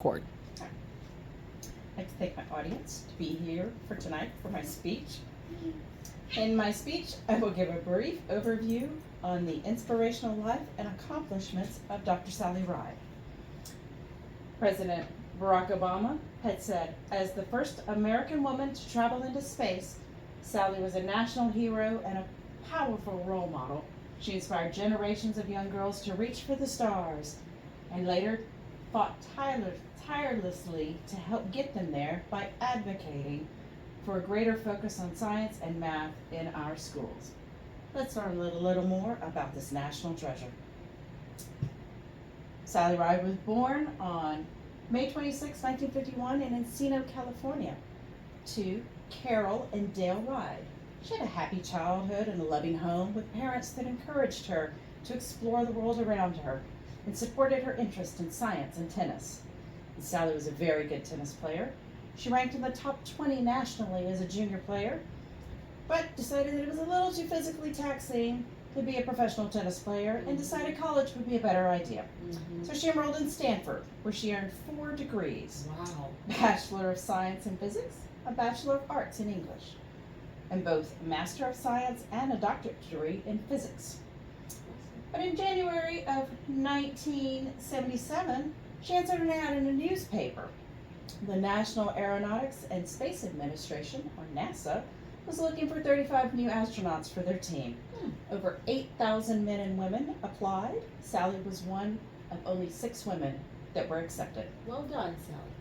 Court. I'd like to thank my audience to be here for tonight for my speech. In my speech, I will give a brief overview on the inspirational life and accomplishments of Dr. Sally Ride. President Barack Obama had said, as the first American woman to travel into space, Sally was a national hero and a powerful role model. She inspired generations of young girls to reach for the stars and later fought tirelessly to help get them there by advocating for a greater focus on science and math in our schools. Let's learn a little more about this national treasure. Sally Ride was born on May 26, 1951 in Encino, California, to Carol and Dale Ride. She had a happy childhood and a loving home with parents that encouraged her to explore the world around her and supported her interest in science and tennis. And Sally was a very good tennis player. She ranked in the top 20 nationally as a junior player, but decided that it was a little too physically taxing to be a professional tennis player and decided college would be a better idea. So she enrolled in Stanford, where she earned 4 degrees. Wow. Bachelor of Science in Physics, a Bachelor of Arts in English, and both Master of Science and a doctorate degree in physics. But in January of 1977, she answered an ad in a newspaper. The National Aeronautics and Space Administration, or NASA, was looking for 35 new astronauts for their team. Over 8,000 men and women applied. Sally was one of only 6 women that were accepted. Well done, Sally.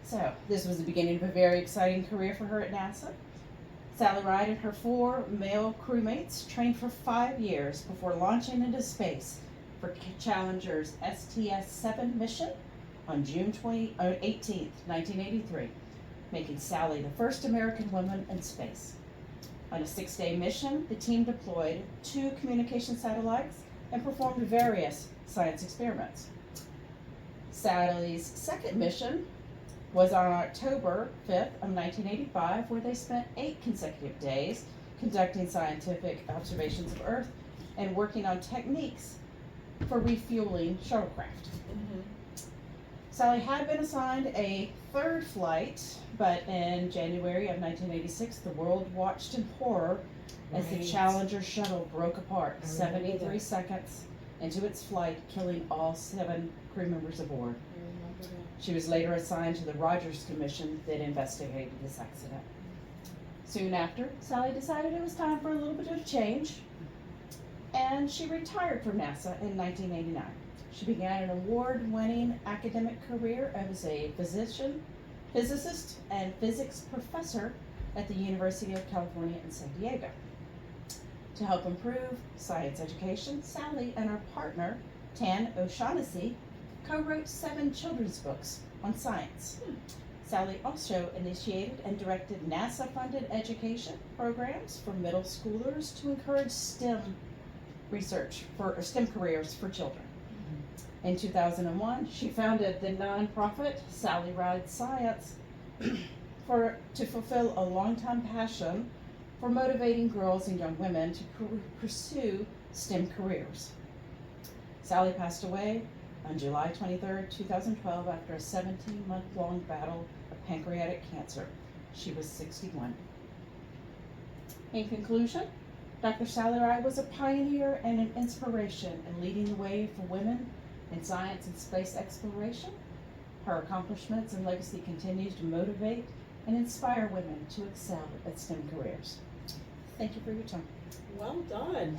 So, this was the beginning of a very exciting career for her at NASA. Sally Ride and her 4 male crewmates trained for 5 years before launching into space for Challenger's STS-7 mission on June 18th, 1983, making Sally the first American woman in space. On a 6-day mission, the team deployed 2 communication satellites and performed various science experiments. Sally's second mission was on October 5th of 1985, where they spent 8 consecutive days conducting scientific observations of Earth and working on techniques for refueling shuttlecraft. Sally had been assigned a 3rd flight, but in January of 1986, the world watched in horror as the Challenger shuttle broke apart 73 seconds into its flight, killing all 7 crew members aboard. She was later assigned to the Rogers Commission that investigated this accident. Soon after, Sally decided it was time for a little bit of change, and she retired from NASA in 1989. She began an award-winning academic career as a physician, physicist, and physics professor at the University of California in San Diego. To help improve science education, Sally and her partner, Tan O'Shaughnessy, co-wrote 7 children's books on science. Sally also initiated and directed NASA-funded education programs for middle schoolers to encourage STEM research for STEM careers for children. In 2001, she founded the nonprofit Sally Ride Science to fulfill a longtime passion for motivating girls and young women to pursue STEM careers. Sally passed away on July 23, 2012, after a 17-month-long battle of pancreatic cancer. She was 61. In conclusion, Dr. Sally Ride was a pioneer and an inspiration in leading the way for women in science and space exploration. Her accomplishments and legacy continues to motivate and inspire women to excel at STEM careers. Thank you for your time. Well done.